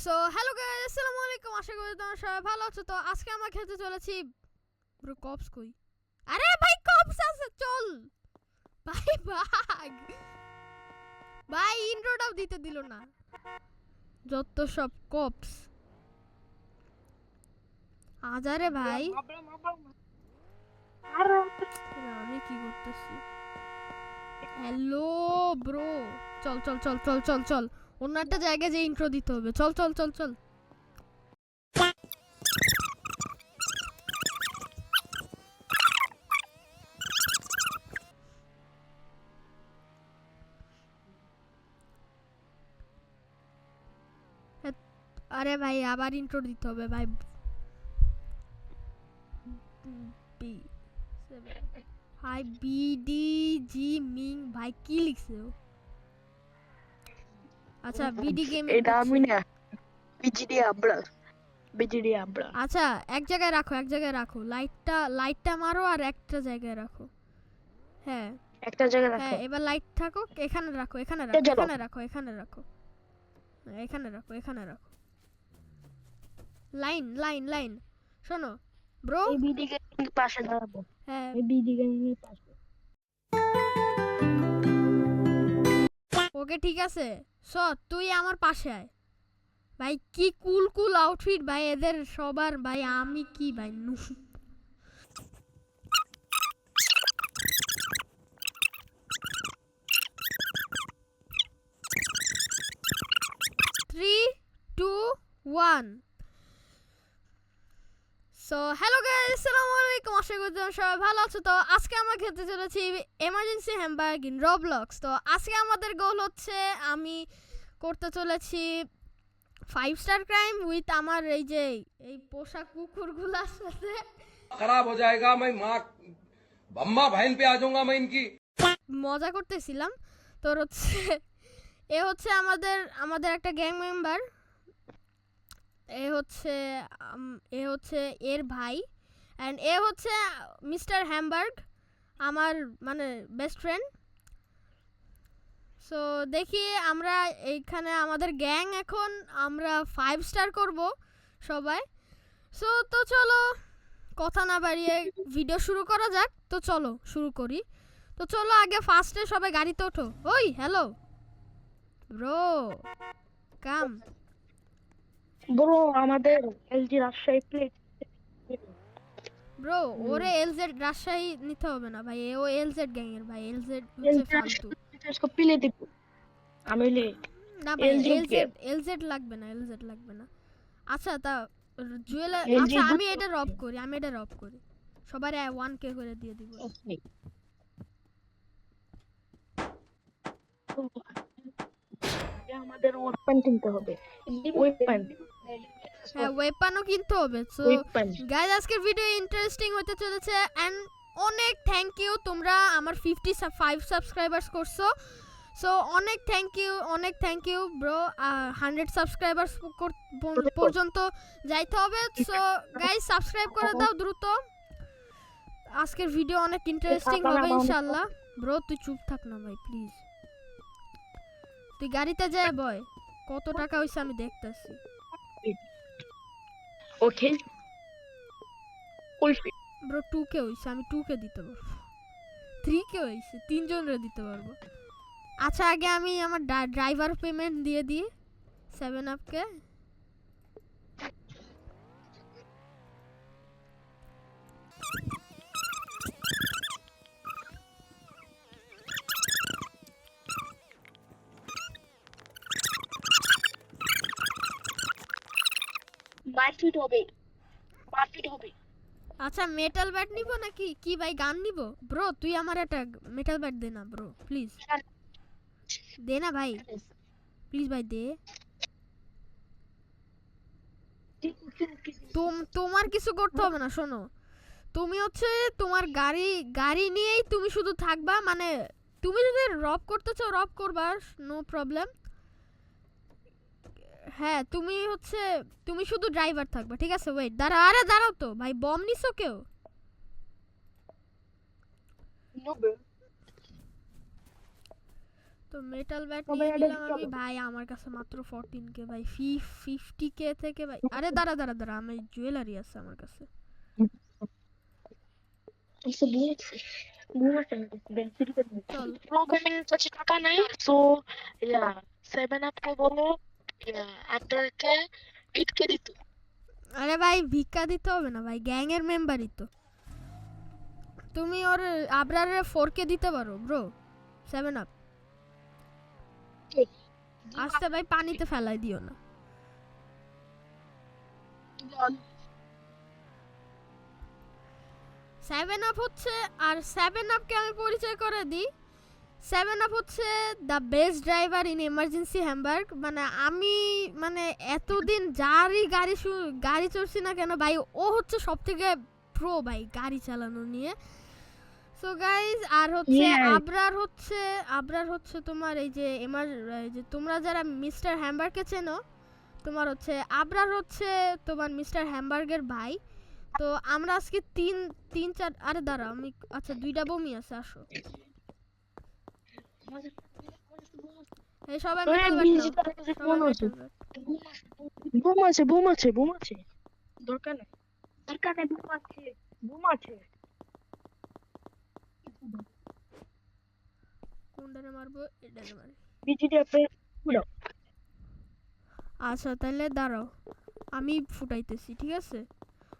So hello guys, আসসালামু আলাইকুম। আশা করি তোমরা সবাই ভালো আছো। তো আজকে আমরা খেলতে চলেছি ব্রো কপস কই। আরে ভাই কপস আছে, চল ভাই ভাগ। ভাই ইন্ট্রোটাও দিতে দিল না, যত সব কপস। আজারে ভাই আমি কি করতেছি? হ্যালো ব্রো, চল চল চল চল চল চল অন্য একটা জায়গায় যে ইন্ট্রো দিতে হবে। চল চল চল চল। আরে ভাই আবার ইন্ট্রো দিতে হবে ভাই। ভাই বিডিজি মিং ভাই কি লিখছে ও? আচ্ছা বিডি গেমিং এটা আমি দিচ্ছে। না, বিজিডি আব্রা। আচ্ছা এক জায়গায় রাখো, এক জায়গায় রাখো। লাইটটা মারো আর একটা জায়গায় রাখো। হ্যাঁ একটা জায়গায় হ্যাঁ, রাখো। এবার লাইট থাকো। এখানে রাখো, এখানে এটা রাখো, জ্বালাও। এখানে রাখো, এখানে রাখো, এখানে রাখো, এখানে রাখো। Line line line. শোনো ব্রো। এই বিডি গেমিং পাশে দাঁড়াবো। হ্যাঁ এই বিডি গেমিং এর পাশে। ওকে ঠিক আছে। তুই আমার পাশে আয় ভাই। কি কুল কুল আউটফিট ভাই এদের সবার ভাই। আমি কি ভাই নু। 3, 2, 1। সো হ্যালো গাইস, আসসালামু আলাইকুম। আশা করি তোমরা সবাই ভালো আছো। তো আজকে আমরা খেলতে চলেছি এমার্জেন্সি হ্যামবার্গ ইন রবলক্স। তো আজকে আমাদের গোল হচ্ছে আমি করতে চলেছি 5 স্টার ক্রাইম উইথ আমার এই পোষা কুকুরগুলোর সাথে। खराब हो जाएगा मैं माँ अम्मा बहन पे आ जाऊंगा मैं इनकी। মজা করতেছিলাম। তোর হচ্ছে এ হচ্ছে আমাদের আমাদের একটা গ্যাং মেম্বার। এ হচ্ছে এর ভাই, অ্যান্ড এ হচ্ছে মিস্টার হ্যামবার্গ, আমার মানে বেস্ট ফ্রেন্ড। সো দেখি আমরা এইখানে আমাদের গ্যাং এখন আমরা 5 স্টার করব সবাই। সো তো চলো কথা না বাড়িয়ে ভিডিও শুরু করা যাক। তো চলো শুরু করি। তো চলো আগে ফার্স্টে সবাই গাড়িতে ওঠো। ওই হ্যালো ব্রো, কাম। ব্রো আমাদের এলজি রাজশাহী প্লেট। ব্রো ওরে এলজেড রাজশাহী নিতে হবে না ভাই। ও এলজেড গ্যাং এর ভাই। এলজেড হচ্ছে ফালতু। इसको प्ले দিব। আমি লে না ভাই এলজি কে এলজেড লাগবে না, এলজেড লাগবে না। আচ্ছা তা জুয়েলার। এলজি আচ্ছা দুধ। আমি এটা রব করি, আমি এটা রব করি। সবার 1k করে দিয়ে দিব। ওকে। আমাদের ওয়েপন কিনতে হবে। ওয়েপন। হ্যাঁ ওয়েপনও কিনতে হবে। So weapon. গাইজ আজকের ভিডিও ইন্টারেস্টিং হতে চলেছে। অ্যান্ড অনেক থ্যাংক ইউ, তোমরা আমার 55 সাবস্ক্রাইবার্স করছো। সো অনেক থ্যাংক ইউ ব্রো। 100 সাবস্ক্রাইবার্স পর্যন্ত যাইতে হবে। সো গাইজ সাবস্ক্রাইব করে দাও দ্রুত। আজকের ভিডিও অনেক ইন্টারেস্টিং হবে ইনশাআল্লাহ। ব্রো তুই চুপ থাক না ভাই প্লিজ। তুই গাড়িতে যায় বয়। কত টাকা হইছে আমি দেখতেছি। ওকে। ওই ব্রো 2k হইছে, আমি 2k দিতে পারবো। 3k হইছে, তিনজনের দিতে পারবো। আচ্ছা আগে আমি আমার ড্রাইভার পেমেন্ট দিয়ে দিই 7 আপকে। মারপিট হবে। মারপিট হবে। আচ্ছা মেটাল ব্যাট নিব নাকি কি ভাই গান নিব? ব্রো তুই আমার একটা মেটাল ব্যাট দে না ব্রো প্লিজ। দে না ভাই, প্লিজ ভাই দে। তোমার কিছু করতে হবে না। শোনো তুমি হচ্ছে তোমার গাড়ি নিয়েই তুমি শুধু থাকবা। মানে তুমি যদি রব করতে চাও রব করবা, নো প্রবলেম। হ্যাঁ তুমি শুধু ড্রাইভার থাকবা, ঠিক আছে? ওয়েট আরে দাঁড়াও তো ভাই, বম নিছো কেউ? তো তো মেটাল ব্যাট তবে নিয়ে এটা নিলাম আমি। চলো। ভাই আমার কাছে মাত্র 14k ভাই, 50k থেকে ভাই। আরে দাঁড়া দাঁড়া দাঁড়া, আমি জুয়েলারি আছে আমার কাছে। এসে দিয়েছি ঘুমাতে বেঞ্চিতে চল প্রোগ্রামিং কাছে টাকা নাই সো ইয়া 7 আপ কে বলে ইয়া আপনাকে 8 কে দিত আরে ভাই ভিক্ষা দিতে হবে না ভাই, গ্যাং এর মেম্বারই তো। তুমি ওর আবরারে 4k দিতে পারো ব্রো। 7 আপ আস্তে ভাই, পানিতে ফেলাই দিও না। 7 আপ হচ্ছে, আর 7 আপকে আমি পরিচয় করে দিই। 7 আপ হচ্ছে the best driver in emergency Hamburg. মানে আমি মানে এতদিন যারই গাড়ি চড়ছি না কেন ভাই, ও হচ্ছে সব থেকে প্রো ভাই গাড়ি চালানো নিয়ে। সো গাইজ, আর হচ্ছে Yes. আবরার হচ্ছে তোমার এই যে এই যে তোমরা যারা মিস্টার হ্যামবার্গকে চেনো, তোমার হচ্ছে আবরার হচ্ছে তোমার মিস্টার হ্যামবার্গের ভাই। তো আমরা আজকে তিন চার, আরে দাঁড়া আমি, আচ্ছা 2টা বমি আছে, আসো এই সবাই ওরে মেটাল ব্যাট বিজি নাও, তার কাছে সবাই ফোন আছে মেটাল ব্যাট। বোম আছে দরকার নেই বোম আছে কোনটারে মারবো, এটারে মারি। বিজিটি আপনি পুরো আচ্ছা তাহলে দাঁড়াও, আমি ফুটাইতেছি, ঠিক আছে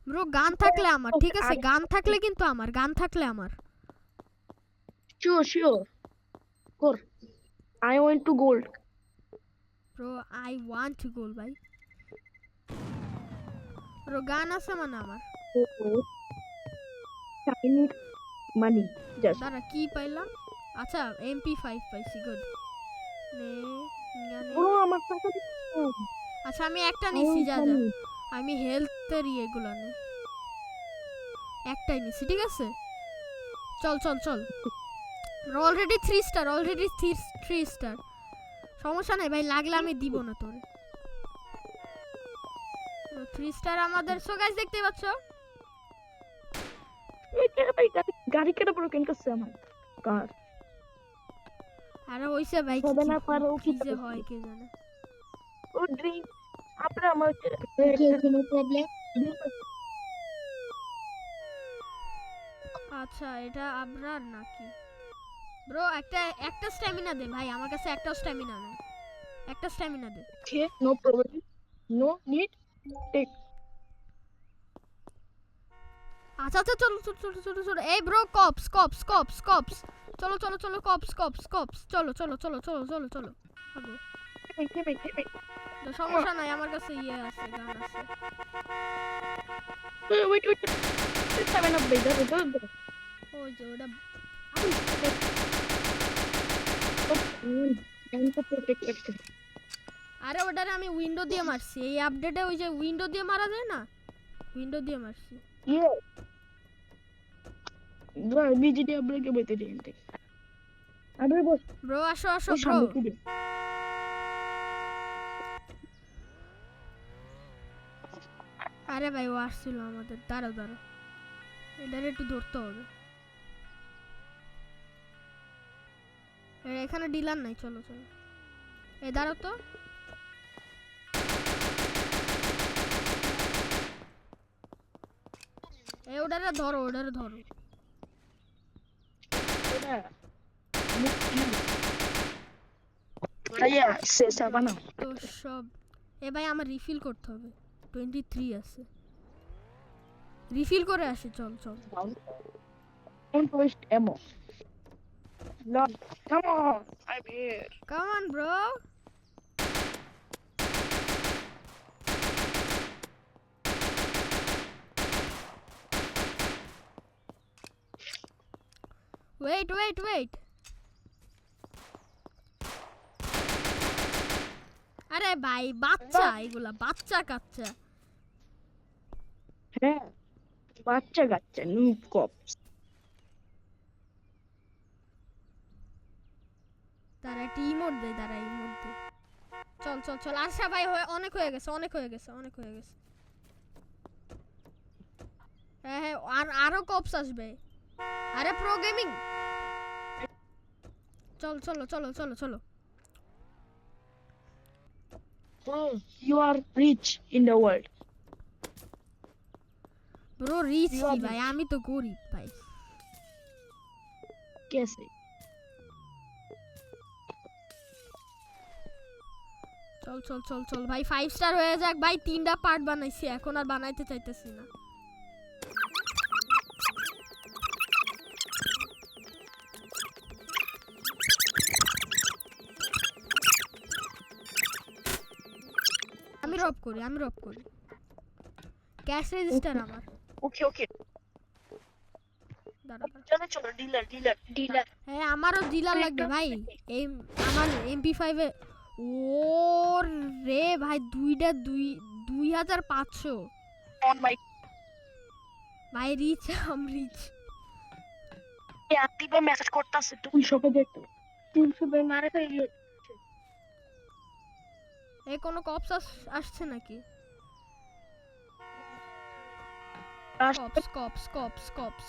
ব্রো। গান থাকলে আমার, ঠিক আছে গান থাকলে কিন্তু আমার, গান থাকলে আমার। শিওর কর I want to gold bro I want to goal ভাই। ব্রো গান আছে মানে আমার। চাইনিজ মানি জাস্ট দাঁড়া কি পাইলাম, আচ্ছা MP5 পাইছি, গুড। ব্রো আমার টাকা দিতে আচ্ছা আমি একটা নিছি, যা যা আমি হেলথের ইয়েগুলো নেই, একটাই নিছি, ঠিক আছে চল চল চল। অলরেডি 3 স্টার, অলরেডি 3 স্টার, সমস্যা নাই ভাই, লাগলে আমি দিব না তোরে। 3 স্টার আমাদের। সো গাইস দেখতে পাচ্ছ, গাড়ি কেটে পুরো কেন করছে আমার কার আরে হইছে ভাই, হবে না পারো কি যে হয় কে জানে। ও ড্রিঙ্ক আপনার আমার কোনো প্রবলেম আচ্ছা এটা আবরার নাকি ব্রো? একটা স্ট্যামিনা দে ভাই, আমার কাছে একটাও স্ট্যামিনা নেই, একটা স্ট্যামিনা দে। Okay, no problem. No need. Take. আচ্ছা আচ্ছা চলো চলো চলো চলো চলো, এই bro corps corps corps corps, চলো চলো চলো কপস কপস কপস, চলো চলো চলো চলো চলো চলো আগো। Give me. তো সমস্যা নাই, আমার কাছে ইয়ে আছে, গান আছে। Wait. Seven up, baby. ওই যে ওটা, I'm so protected. আরে ওটারে আমি উইন্ডো দিয়ে মারছি, এই আপডেটে ওই যে উইন্ডো দিয়ে মারা যায় না, উইন্ডো দিয়ে মারছি। Yeah. Bro, BGT upgrade के बेटे देंगे. अबे बस. ব্রো আসো আসো वो ব্রো। शाम को दे. আরে ভাই ও আসছিল আমাদের, দাঁড়াও দাঁড়াও, এটারে একটু ধরতে হবে। এখানে ডিলার নাই, চলো চলো, এই দাঁড়াও তো। এই ওটারে ধরো, ওটারে ধরো। भैया से सब ना. তো সব, এ ভাই আমার রিফিল করতে হবে, 23 আছে, রিফিল করে আসি, চল চল। Don't waste ammo. No, come on. I'm here. Come on bro. Wait. আরে ভাই বাচ্চা, এগুলা বাচ্চা কাচ্চা। হ্যাঁ বাচ্চা কাচ্চা নুব কপস তারা ইমোট দেয়, তারা ইমোট দেয়। চল চল চল, আশা ভাই অনেক হয়ে গেছে। হ্যাঁ আর আরো কপস আসবে। আরে প্রো গেমিং, চল চলো চলো চলো চলো। Bro, you are rich in the world. Bro rich You কি are ভাই, rich. আমি তো গরিব ভাই। कैसे? চল চল চল চল ভাই, 5 স্টার হয়ে যাক ভাই। 3টা পার্ট বানাইছি, এখন আর বানাইতে চাইতেছি না। আমি রব করি। ক্যাশ রেজিস্টার আমার। Okay, okay. দাঁড়া দাঁড়া। चलो चलो dealer. হ্যাঁ আমারও ডিলার লাগবে ভাই। এই আমার MP5 এ ও রে ভাই, 2500 On my ভাই, রিচ রিচ। active message করতাছে তুই সবে দেখতো 300 বে মারে ফেলি এই কোনো কপস আসছে নাকি?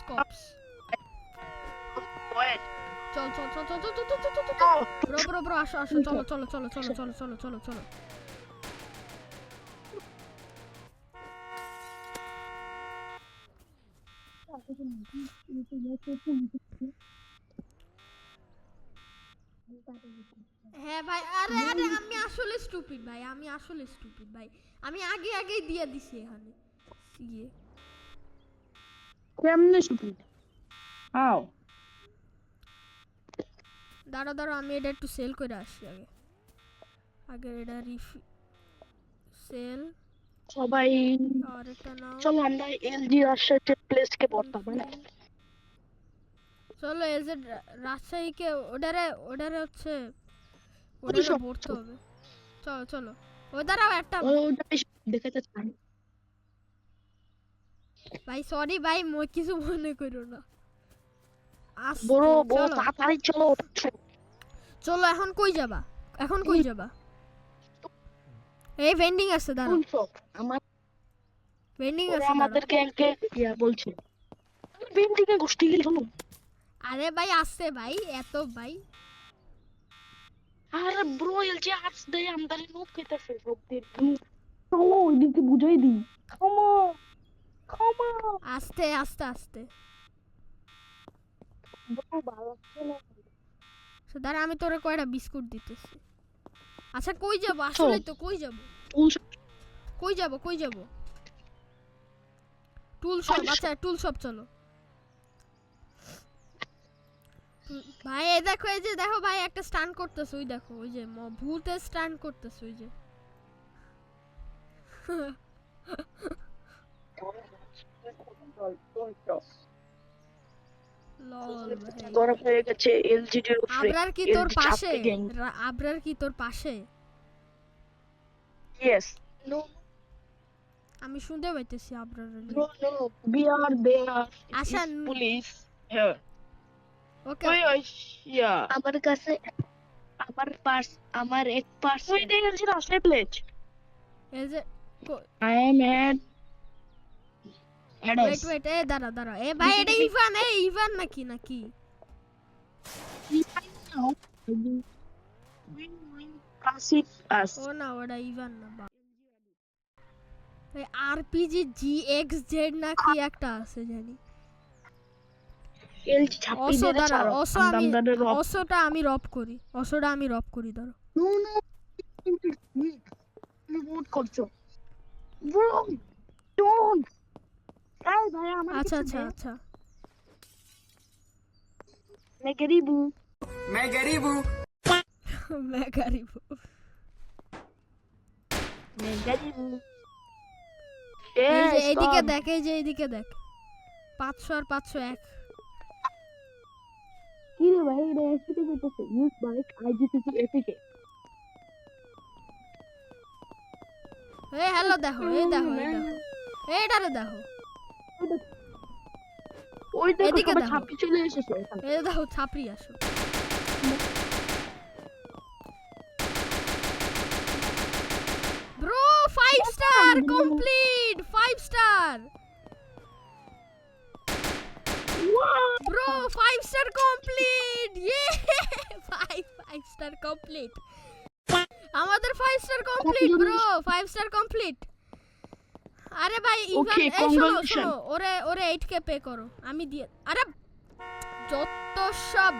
কপস। ওয়েট চল ব্রো আসো চলো। হ্যাঁ ভাই, আরে আমি আসলে স্টুপিড ভাই, আমি আগেই দিয়ে দিছি এখানে সিএ। কেমনে stupid how দাঁড়া আমি এটা একটু সেল করে আসি আগে এটা সেল। সবাই আর এটা নাও। চলো আমরা এলজি রাজশাহী প্লেস কে পড়তাম মানে চলো এলজি রাজশাহীকে ওটারে হচ্ছে সব ভরতে হবে। চলো ওদারাও একটা ওটা দেখাতে চাই ভাই, সরি ভাই, কিছু মনে করো না। বড় তাড়াতাড়ি চলো এখন কই যাবা? এই ভেন্ডিং আছে, দাঁড়াও। আমার ভেন্ডিং ওরা আছে, আমাদের গ্যাংকে বলছে ভেন্ডিং এ গোষ্ঠী গেল আরে ভাই আসছে ভাই, এত ভাই। আরে ব্রো এলজি আর্টস দেয় আমদানি নোট খেতেছে সবদের চলো ওইদিকে বুঝাই দিই ক্ষমা আস্তে ব্রো ভালো ছিল দাঁড়া, আমি তোরে কয়টা বিস্কুট দিতেছি। আচ্ছা কই যাব আসলে? তো কই যাব টুল শপ। আচ্ছা টুল শপ চলো ভাই। এই যে দেখো ভাই, একটা স্টান করতেছে, ওই দেখো, ওই যে ভূতে স্টান করতেছে, ওই যে। লল ভাই, গরম হয়ে গেছে এলজিডি এর উপরে আবরার কি তোর পাশে? ইয়েস নো আমি শুনতে পাইতেছি Abrar. No we are there আচ্ছা পুলিশ here ওকে। আমার কাছে আমার এক পার্স ওই দেখেছি রাস্তায় প্লেট এই যে I am at wait a দাঁড়া এ ভাই, এটা ইভান নাকি? ও না, ওটা ইভান না। ভাই আরপিজি জিএক্সজেড না কি একটা আছে জানি। এলজি ছাপি দিয়ে ছাড়ো অসোটা আমি রব করি ধরো। নো মুট করছো ব্রো ডোন্ট এই ভাই আমার আচ্ছা मैं गरीब हूँ मैं गरीब हूँ এইদিকে দেখ 500 আর 501। কি রে ভাই, এটা এসপিতে যেতেছে ইউজ বাইক আইজিসিসি এপিকে। এই হ্যালো দেখো, এইটারে দেখো, ওই দেখো এদিকে সবাই দেখো। ছাপি চলে এসেছে এখানে। এই দেখো ছাপড়ি আসো। Bro 5 star complete, 5 star bro, 5 star complete, ইয়ে 5 স্টার কমপ্লিট। আমাদের 5 star complete bro 5 star complete আরে ভাই ইভান Okay, এই শোনো congratulations. ওরে 8k পে করো আমি দিয়ে আরে যত সব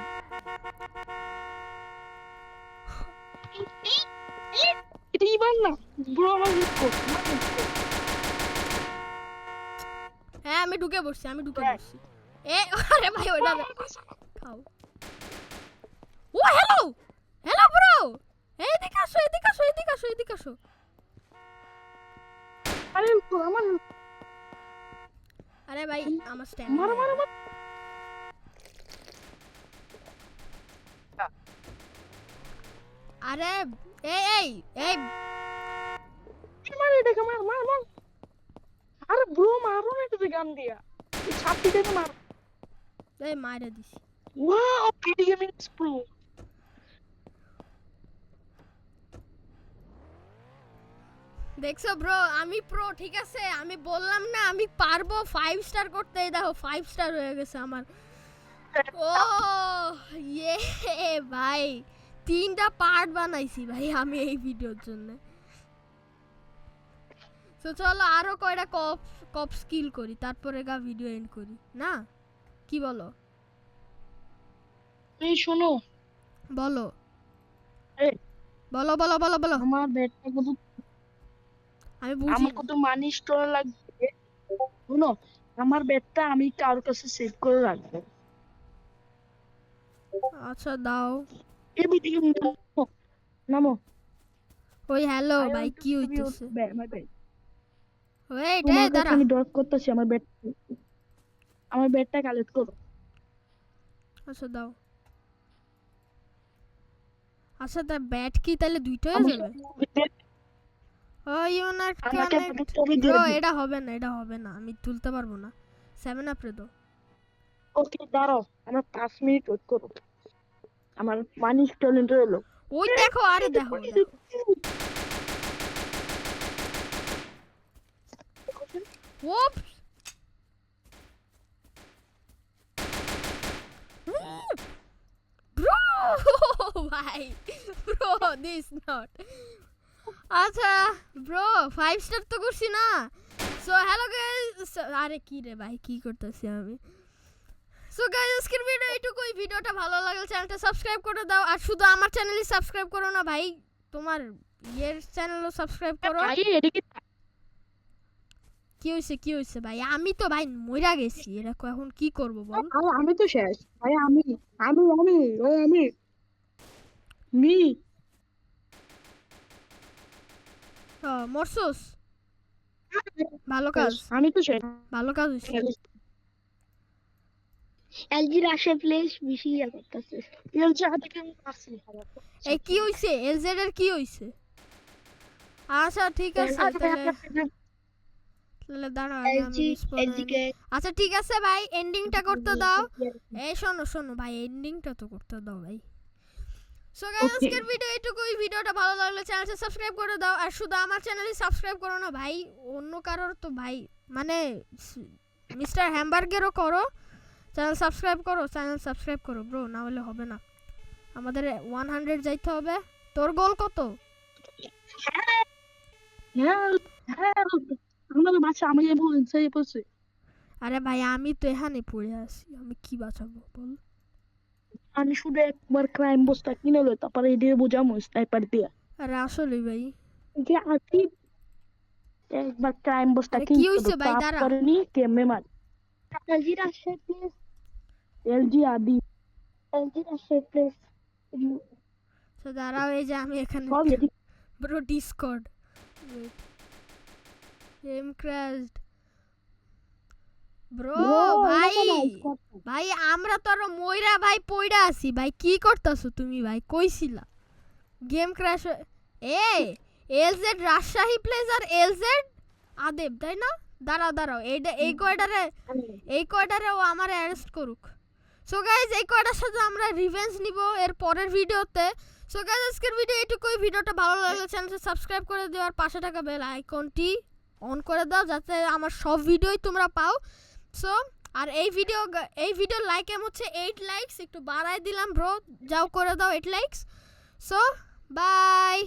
এটা ইভান না ব্রো আমার হেল্প কর হ্যাঁ আমি ঢুকে বসছি এ আরে ভাই ওটা খাও ও হ্যালো হ্যালো ব্রো এদিকে আসো আরে আমার আরে ভাই আমার স্ট্যান্ড মার আরে এই মার এটাকে মার আরে ব্রো মারো না এটা গান দিয়া এই ছাপটি থেকে মার এই মাইরা দিছি ওয়াও পিডি গেমিং প্রো দেখছো ব্রো আমি প্রো ঠিক আছে আমি বললাম না আমি পারবো 5 স্টার করতে এই দেখো 5 স্টার হয়ে গেছে আমার ও ইয়ে ভাই 3টা পার্ট বানাইছি ভাই আমি এই ভিডিওর জন্য তো চলো আরো কয়টা কপ স্কিল করি তারপরে ভিডিও এন্ড করি না কি বলো এই শোনো বলো এই বলো আমার ব্যাটটা কত আমি বুঝি আমার কত মানি স্টোর লাগবে শোনো আমার ব্যাটটা আমি কার কাছে সেভ করে রাখবো আচ্ছা দাও এই ভিডিও নামো ওই হ্যালো ভাই কি হইতেছে মাই ব্যাট ওয়েট তোমার কাছে দাঁড়া আমি ড্রপ করতেছি আমার ব্যাটটা কালেক্ট করো আচ্ছা দাও আচ্ছা তা ব্যাট কি তাহলে দুইটা হয়ে যাবে ও ইউ নট আমাকে কানেক্ট ছবি দিয়ে ব্রো দিও। এটা হবে না আমি তুলতে পারবো না 7 আপ রে দাও ওকে দাঁড়াও আমার 5 মিনিট ওয়েট করো আমার মানি স্টোর এলো ওই দেখো আরে দেখো ওপস ব্রো ভাই ব্রো দিস নট আচ্ছা ব্রো 5 স্টার তো করছি না সো হ্যালো গাইস আরে কি রে ভাই কি করতেছি আমি সো গাইস আজকের ভিডিও এইটুকুই ভিডিওটা ভালো লাগলে চ্যানেলটা সাবস্ক্রাইব করে দাও আর শুধু আমার চ্যানেলই সাবস্ক্রাইব করো না ভাই তোমার ইয়ের চ্যানেলও সাবস্ক্রাইব করো ভাই এদিকে কি হইছে ভাই আমি তো ভাই মইরা গেছি এটা এখন কি করব বল আমি তো শেষ ভাই আমি মি মরসুস ভালো কাজ আমি তো শেষ ভালো কাজ হইছে এলজির আসে প্লেস বেশি ইয়া করতেছে এলজি হাতে কেমন আসছে এই কি হইছে এলজেড এর কি হইছে আচ্ছা ঠিক আছে তাহলে দাঁড়াও আগে আমি respawn হয়ে নিই। আচ্ছা ঠিক আছে ভাই এন্ডিংটা করতে দাও এই শোনো ভাই এন্ডিংটা তো করতে দাও ভাই সো গাইস Okay. আজকের ভিডিও এইটুকুই ভিডিওটা ভালো লাগলে চ্যানেলটা সাবস্ক্রাইব করে দাও আর শুধু আমার চ্যানেলই সাবস্ক্রাইব করো না ভাই অন্য কারোর তো ভাই মানে মিস্টার হ্যামবার্গেরও করো চ্যানেল সাবস্ক্রাইব করো ব্রো না হলে হবে না আমাদের 100 যাইতে হবে তোর গোল কত হ্যাঁ আমার বাচ্চা আমাকে বলছে বলছে আরে ভাই আমি তো এখানে পড়ে আছি আমি কি বাঁচাবো বল আমি শুধু একবার ক্রাইম বসটা কিনে লো তারপরে এদিকে বোঝামো স্নাইপার দিয়ে আরে আসলে ভাই যে আছি একবার ক্রাইম বসটা আরে কি কিনে হইছে ভাই, দাঁড়া। তারপরে নি কেমনে মার এলজির আসে প্লিজ এলজি আদি এলজির আসে প্লিজ তো দাঁড়াও এই যে আমি এখানে সব এদিক bro Discord game crashed bro ভাই আমরা তো আরো মইরা ভাই পইরা আছি ভাই কি করতাছো তুমি ভাই কইছিলা গেম ক্র্যাশ এলজেড রাজশাহী প্লেস আর এলজেড আদেব তাই না দাঁড়াও এই কয়টারে ও আমার অ্যারেস্ট করুক সো গাইজ এই কয়টার সাথে আমরা রিভেঞ্জ নিব এর পরের ভিডিওতে সো গাইজ আজকের ভিডিও এইটুকুই ভিডিওটা ভালো লাগলে চ্যানেলটা সাবস্ক্রাইব করে দিও আর পাশে থাকা বেল আইকনটি অন করে দাও যাতে আমার সব ভিডিওই তোমরা পাও সো আর এই ভিডিও লাইক হচ্ছে 8 লাইকস একটু বাড়াই দিলাম ব্রো যাও করে দাও 8 লাইকস সো বাই